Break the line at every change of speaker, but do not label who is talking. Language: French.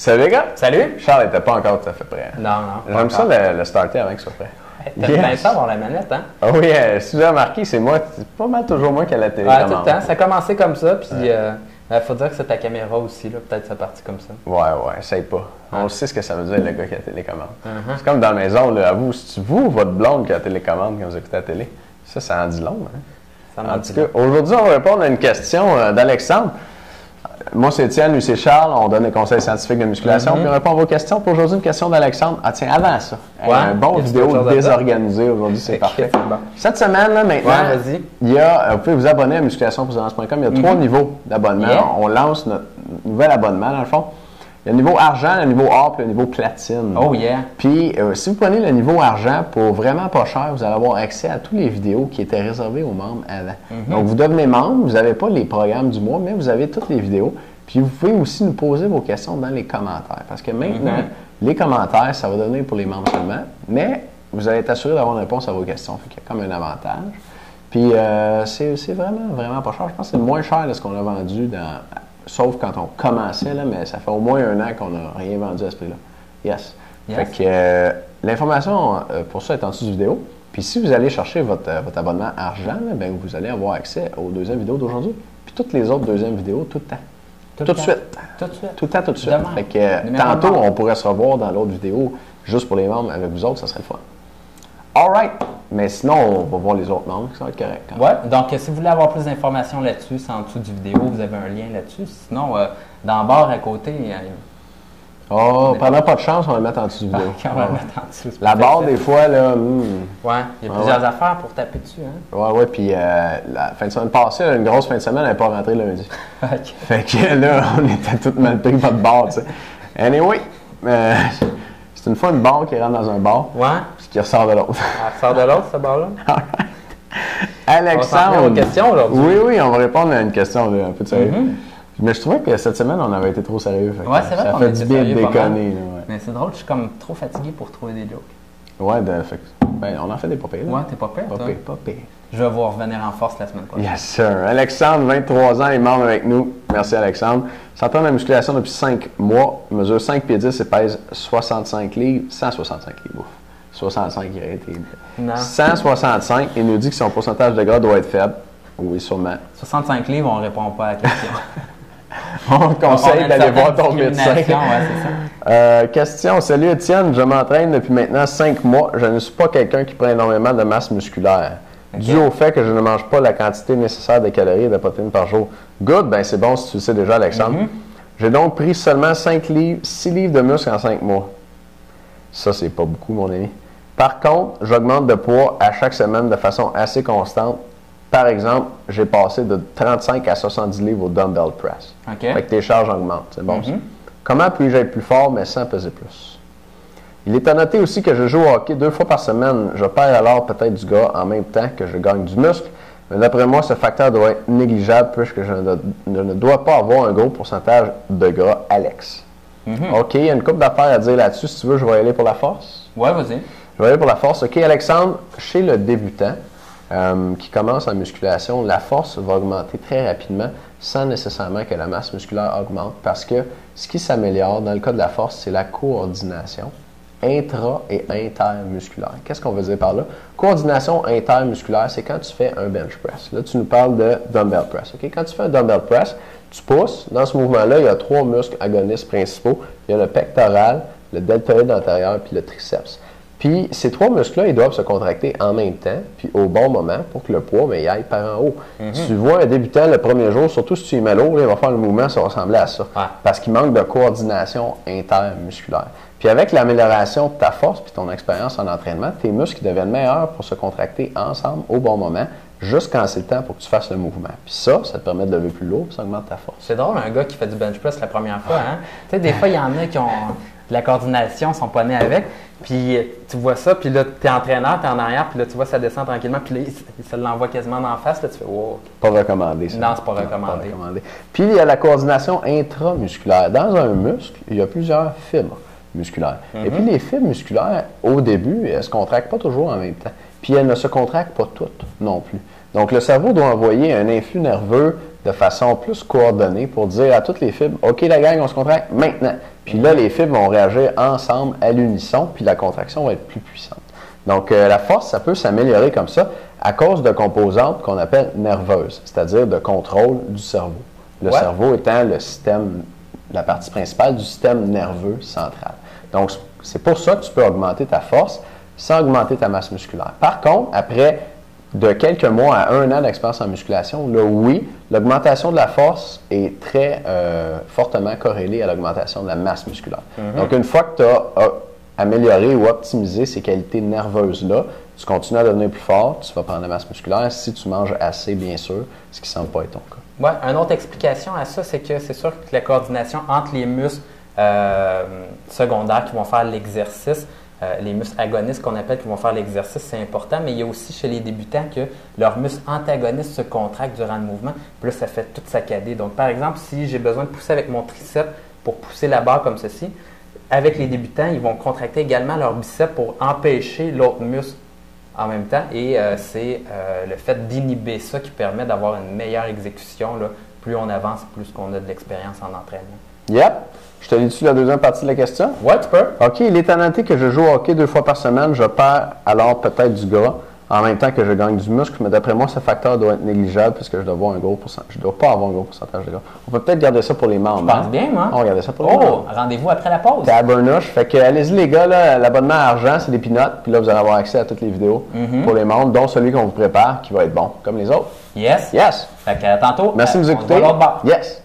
Salut les gars!
Salut!
Charles n'était pas encore tout à fait prêt.
Non, non.
J'aime ça le starter avant qu'il soit prêt.
T'aimes bien ça avoir la manette, hein?
Ah oui, si vous avez remarqué, c'est moi, c'est pas mal toujours moi qui ai la télé.
Ouais, tout le temps. Ça a commencé comme ça, puis il faut dire que c'est ta caméra aussi, là. Peut-être ça parti comme ça.
Ouais, essaye pas. On sait ce que ça veut dire, le gars qui a la télécommande. C'est comme dans la maison, là, à vous, c'est vous, votre blonde qui a la télécommande quand vous écoutez la télé. Ça en dit long, hein?
Ça
En tout cas, aujourd'hui, on va répondre à une question d'Alexandre. Moi, c'est Étienne, lui, c'est Charles. On donne des conseils scientifiques de musculation. Puis on répond à vos questions. Pour aujourd'hui, une question d'Alexandre. Ah, tiens, avant ça, un bon vidéo désorganisé aujourd'hui, c'est parfait.
Bon.
Cette semaine, là, maintenant, vous pouvez vous abonner à musculationpourzelance.com. Il y a 3 niveaux d'abonnement.
Yeah.
On lance notre nouvel abonnement, dans le fond. Il y a le niveau argent, le niveau or, puis le niveau platine.
Oh yeah!
Puis, si vous prenez le niveau argent, pour vraiment pas cher, vous allez avoir accès à toutes les vidéos qui étaient réservées aux membres avant. Donc, vous devenez membre, vous n'avez pas les programmes du mois, mais vous avez toutes les vidéos. Puis, vous pouvez aussi nous poser vos questions dans les commentaires. Parce que maintenant, les commentaires, ça va devenir pour les membres seulement, mais vous allez être assuré d'avoir une réponse à vos questions. Fait qu'il y a comme un avantage. Puis, c'est vraiment pas cher. Je pense que c'est le moins cher de ce qu'on a vendu sauf quand on commençait, là, mais ça fait au moins 1 an qu'on n'a rien vendu à ce prix-là. Yes. Fait que l'information pour ça est en dessous de vidéo. Puis si vous allez chercher votre abonnement argent, là, ben, vous allez avoir accès aux deuxièmes vidéos d'aujourd'hui. Puis toutes les autres deuxièmes vidéos tout le temps. Tout de suite.
Tout de suite.
Tout le temps, tout de suite. Fait que tantôt, on pourrait se revoir dans l'autre vidéo juste pour les membres avec vous autres, ça serait le fun. Alright! Mais sinon, on va voir les autres membres, ça va être correct.
Ouais, donc si vous voulez avoir plus d'informations là-dessus, c'est en dessous du vidéo, vous avez un lien là-dessus. Sinon, dans le bar à côté,
pendant pas de chance, on va le mettre en dessous du vidéo.
On va le mettre en dessous.
La barre, des fois, là.
Ouais, il y a plusieurs affaires pour taper dessus, hein.
Ouais, puis la fin de semaine passée, une grosse fin de semaine, elle n'est pas rentrée lundi. Fait que là, on était tous mal pris votre barre, tu sais. Anyway, c'est une fois une barre qui rentre dans un bar.
Ouais.
Puis qui ressort de l'autre.
Elle ressort de l'autre, cette barre-là?
Alexandre.
On va aux questions aujourd'hui.
Oui, on va répondre à une question un peu de sérieux. Mais je trouvais que cette semaine, on avait été trop sérieux.
Ouais, c'est vrai qu'on a été
bien
sérieux
déconner. Ouais.
Mais c'est drôle, je suis comme trop fatigué pour trouver des jokes.
Ouais, on en fait des pas pires.
Ouais, t'es pas pire, toi?
Pas pire.
Je vais vous revenir en force la semaine prochaine.
Yes, sir. Alexandre, 23 ans, est membre avec nous. Merci, Alexandre. S'entraîne à la musculation depuis 5 mois. Il mesure 5 pieds 10 et pèse 65 livres. 165 livres. Ouf. 65, il aurait été.
Non.
165, il nous dit que son pourcentage de gras doit être faible. Oui, sûrement.
65 livres, on ne répond pas à la question.
On te conseille d'aller voir ton médecin.
Ouais, c'est ça.
Question. Salut Étienne, je m'entraîne depuis maintenant 5 mois. Je ne suis pas quelqu'un qui prend énormément de masse musculaire. Dû au fait que je ne mange pas la quantité nécessaire de calories et de protéines par jour. Good, ben c'est bon si tu le sais déjà, Alexandre. J'ai donc pris seulement 6 livres de muscle en 5 mois. Ça, c'est pas beaucoup, mon ami. Par contre, j'augmente de poids à chaque semaine de façon assez constante. Par exemple, j'ai passé de 35 à 70 livres au dumbbell press. Fait que tes charges augmentent. C'est bon, ça. Comment puis-je être plus fort, mais sans peser plus? Il est à noter aussi que je joue au hockey 2 fois par semaine. Je perds alors peut-être du gras en même temps que je gagne du muscle. Mais d'après moi, ce facteur doit être négligeable puisque je ne dois pas avoir un gros pourcentage de gras, Alex. OK, il y a une couple d'affaires à dire là-dessus. Si tu veux, je vais y aller pour la force.
Ouais, vas-y.
Je vais aller pour la force. OK, Alexandre, chez le débutant qui commence en musculation, la force va augmenter très rapidement sans nécessairement que la masse musculaire augmente parce que ce qui s'améliore dans le cas de la force, c'est la coordination intra- et intermusculaire. Qu'est-ce qu'on veut dire par là? Coordination intermusculaire, c'est quand tu fais un bench press. Là, tu nous parles de dumbbell press. Okay? Quand tu fais un dumbbell press, tu pousses. Dans ce mouvement-là, il y a 3 muscles agonistes principaux. Il y a le pectoral, le deltoïde antérieur puis le triceps. Puis ces 3 muscles-là, ils doivent se contracter en même temps, puis au bon moment pour que le poids y aille par en haut. Tu vois un débutant le premier jour, surtout si tu es mal haut, il va faire le mouvement, ça va ressembler à ça. Parce qu'il manque de coordination intermusculaire. Puis avec l'amélioration de ta force puis ton expérience en entraînement, tes muscles deviennent meilleurs pour se contracter ensemble au bon moment, juste quand c'est le temps pour que tu fasses le mouvement. Puis ça te permet de lever plus lourd, puis ça augmente ta force.
C'est drôle, un gars qui fait du bench press la première fois, hein? Tu sais, des fois, il y en a qui ont de la coordination, sont pas nés avec, puis tu vois ça, puis là, tu es entraîneur, tu es en arrière, puis là, tu vois ça descend tranquillement, puis là, il se l'envoie quasiment d'en face, là, tu fais « wow ».
Pas recommandé, ça.
Non, c'est pas recommandé.
Puis il y a la coordination intramusculaire. Dans un muscle, il y a plusieurs fibres musculaires. Et puis les fibres musculaires, au début, elles ne se contractent pas toujours en même temps. Puis elles ne se contractent pas toutes non plus. Donc le cerveau doit envoyer un influx nerveux de façon plus coordonnée pour dire à toutes les fibres, OK la gang, on se contracte maintenant. Puis là, les fibres vont réagir ensemble à l'unisson, puis la contraction va être plus puissante. Donc, la force, ça peut s'améliorer comme ça à cause de composantes qu'on appelle nerveuses, c'est-à-dire de contrôle du cerveau. Le cerveau étant le système, la partie principale du système nerveux central. Donc, c'est pour ça que tu peux augmenter ta force sans augmenter ta masse musculaire. Par contre, après de quelques mois à 1 an d'expérience en musculation, là, oui, l'augmentation de la force est très fortement corrélée à l'augmentation de la masse musculaire. Donc, une fois que tu as amélioré ou optimisé ces qualités nerveuses-là, tu continues à devenir plus fort, tu vas prendre la masse musculaire si tu manges assez, bien sûr, ce qui ne semble pas être ton cas.
Oui, une autre explication à ça, c'est que c'est sûr que la coordination entre les muscles secondaires qui vont faire l'exercice, les muscles agonistes qu'on appelle qui vont faire l'exercice, c'est important, mais il y a aussi chez les débutants que leurs muscles antagonistes se contractent durant le mouvement, puis là, ça fait toute saccader. Donc, par exemple, si j'ai besoin de pousser avec mon triceps pour pousser la barre comme ceci, avec les débutants, ils vont contracter également leur biceps pour empêcher l'autre muscle en même temps. Et c'est le fait d'inhiber ça qui permet d'avoir une meilleure exécution. Là. Plus on avance, plus qu'on a de l'expérience en entraînement.
Yep. Je te lis-tu la deuxième partie de la question?
Ouais, tu peux.
OK. Il est à noter que je joue au hockey 2 fois par semaine. Je perds alors peut-être du gras en même temps que je gagne du muscle, mais d'après moi, ce facteur doit être négligeable puisque je dois avoir un gros pourcentage. Je ne dois pas avoir un gros pourcentage de gras. On peut peut-être garder ça pour les membres.
Je pense bien, moi.
On va garder ça pour les membres.
Rendez-vous après la pause.
C'est à Burnouche. Fait que allez-y les gars, là, l'abonnement à argent, c'est des peanuts. Puis là, vous allez avoir accès à toutes les vidéos pour les membres, dont celui qu'on vous prépare qui va être bon, comme les autres.
Yes.
Yes.
Fait que à tantôt.
Merci de nous écouter.
On se voit l'autre bord.
Yes.